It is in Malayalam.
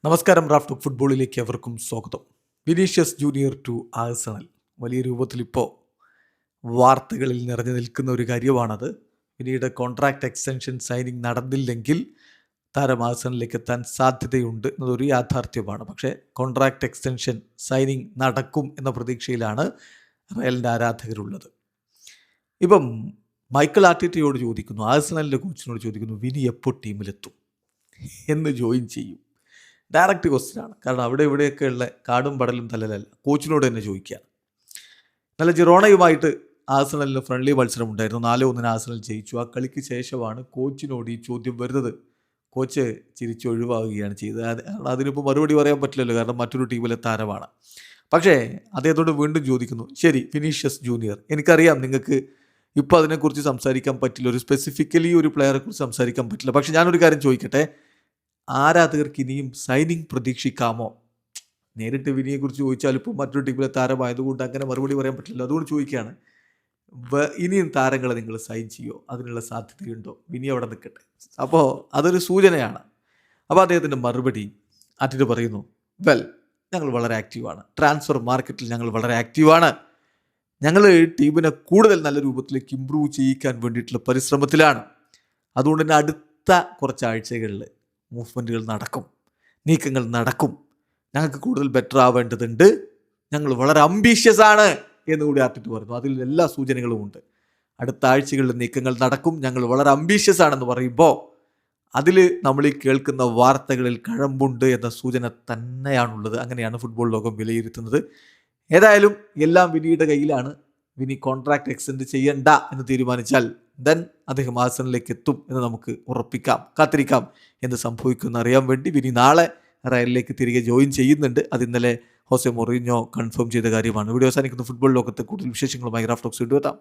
നമസ്കാരം. റാഫ് ടോക്ക് ഫുട്ബോളിലേക്ക് അവർക്കും സ്വാഗതം. വിനീഷ്യസ് ജൂനിയർ ടു ആഴ്സണൽ വലിയ രൂപത്തിൽ ഇപ്പോൾ വാർത്തകളിൽ നിറഞ്ഞു നിൽക്കുന്ന ഒരു കാര്യമാണത്. പിന്നീട് കോൺട്രാക്ട് എക്സ്റ്റൻഷൻ സൈനിങ് നടന്നില്ലെങ്കിൽ താരം ആഴ്സണലിലേക്ക് എത്താൻ സാധ്യതയുണ്ട് എന്നതൊരു യാഥാർത്ഥ്യമാണ്. പക്ഷേ കോൺട്രാക്ട് എക്സ്റ്റൻഷൻ സൈനിങ് നടക്കും എന്ന പ്രതീക്ഷയിലാണ് റയലിൻ്റെ ആരാധകരുള്ളത്. ഇപ്പം മൈക്കൽ ആർട്ടിറ്റയോട് ചോദിക്കുന്നു, ആഴ്സണലിൻ്റെ കോച്ചിനോട് ചോദിക്കുന്നു, വിനി എപ്പോൾ ടീമിലെത്തും, എന്ന് ജോയിൻ ചെയ്യും? ഡയറക്റ്റ് ക്വസ്റ്റ്യൻ ആണ്. കാരണം അവിടെ ഇവിടെയൊക്കെ ഉള്ള കാടും പടലും തലലല്ല, കോച്ചിനോട് തന്നെ ചോദിക്കുകയാണ്. നല്ല ജിറോണയുമായിട്ട് ആഴ്സണലിന് ഫ്രണ്ട്ലി മത്സരം ഉണ്ടായിരുന്നു. 4-1 ആഴ്സണൽ ജയിച്ചു. ആ കളിക്ക് ശേഷമാണ് കോച്ചിനോട് ഈ ചോദ്യം വരുന്നത്. കോച്ച് ചിരിച്ചൊഴിവാകുകയാണ് ചെയ്തത്. അതിനിപ്പോൾ മറുപടി പറയാൻ പറ്റില്ലല്ലോ, കാരണം മറ്റൊരു ടീമിലെ താരമാണ്. പക്ഷേ അദ്ദേഹത്തോട് വീണ്ടും ചോദിക്കുന്നു, ശരി വിനീഷ്യസ് ജൂനിയർ, എനിക്കറിയാം നിങ്ങൾക്ക് ഇപ്പോൾ അതിനെക്കുറിച്ച് സംസാരിക്കാൻ പറ്റില്ല, ഒരു സ്പെസിഫിക്കലി ഒരു പ്ലെയറെ കുറിച്ച് സംസാരിക്കാൻ പറ്റില്ല. പക്ഷേ ഞാനൊരു കാര്യം ചോദിക്കട്ടെ, ആരാധകർക്ക് ഇനിയും സൈനിങ് പ്രതീക്ഷിക്കാമോ? നേരിട്ട് വിനിയെക്കുറിച്ച് ചോദിച്ചാൽ ഇപ്പോൾ മറ്റൊരു ടീമിലെ താരമായതുകൊണ്ട് അങ്ങനെ മറുപടി പറയാൻ പറ്റില്ല. അതുകൊണ്ട് ചോദിക്കുകയാണ്, ഇനിയും താരങ്ങളെ നിങ്ങൾ സൈൻ ചെയ്യുമോ? അതിനുള്ള സാധ്യതയുണ്ടോ? വിനി അവിടെ നിൽക്കട്ടെ. അപ്പോൾ അതൊരു സൂചനയാണ്. അപ്പോൾ അദ്ദേഹത്തിൻ്റെ മറുപടി ആറ്റിട്ട് പറയുന്നു, ഞങ്ങൾ വളരെ ആക്റ്റീവാണ്, ട്രാൻസ്ഫർ മാർക്കറ്റിൽ ഞങ്ങൾ വളരെ ആക്റ്റീവാണ്, ഞങ്ങൾ ടീമിനെ കൂടുതൽ നല്ല രൂപത്തിലേക്ക് ഇമ്പ്രൂവ് ചെയ്യിക്കാൻ വേണ്ടിയിട്ടുള്ള പരിശ്രമത്തിലാണ്. അതുകൊണ്ട് തന്നെ അടുത്ത കുറച്ച് ആഴ്ചകളിൽ മൂവ്മെൻറ്റുകൾ നടക്കും, നീക്കങ്ങൾ നടക്കും, ഞങ്ങൾക്ക് കൂടുതൽ ബെറ്റർ ആവേണ്ടതുണ്ട്, ഞങ്ങൾ വളരെ അംബീഷ്യസ് ആണ് എന്നുകൂടി ആർട്ടിറ്റ് പറഞ്ഞു. അതിൽ എല്ലാ സൂചനകളും ഉണ്ട്. അടുത്ത ആഴ്ചകളിൽ നീക്കങ്ങൾ നടക്കും, ഞങ്ങൾ വളരെ അംബീഷ്യസ് ആണെന്ന് പറയുമ്പോൾ അതിൽ നമ്മൾ ഈ കേൾക്കുന്ന വാർത്തകളിൽ കഴമ്പുണ്ട് എന്ന സൂചന തന്നെയാണുള്ളത്. അങ്ങനെയാണ് ഫുട്ബോൾ ലോകം വിലയിരുത്തുന്നത്. ഏതായാലും എല്ലാം വിനിയുടെ കയ്യിലാണ്. വിനി കോൺട്രാക്ട് എക്സ്റ്റെൻഡ് ചെയ്യണ്ട എന്ന് തീരുമാനിച്ചാൽ ദെൻ അദ്ദേഹം ആഴ്സണലിലേക്ക് എത്തും എന്ന് നമുക്ക് ഉറപ്പിക്കാം. കാത്തിരിക്കാം എന്ത് സംഭവിക്കുമെന്ന് അറിയാൻ വേണ്ടി. വിനി നാളെ റയലിലേക്ക് തിരികെ ജോയിൻ ചെയ്യുന്നുണ്ട്. അത് ഇന്നലെ ഹോസെ മൊറീഞ്ഞോ കൺഫേം ചെയ്ത കാര്യമാണ്. വീഡിയോ അവസാനിക്കുന്ന ഫുട്ബോൾ ലോകത്തെ കൂടുതൽ വിശേഷങ്ങളുമായി റാഫ് ടോക്സ് വീണ്ടും എത്താം.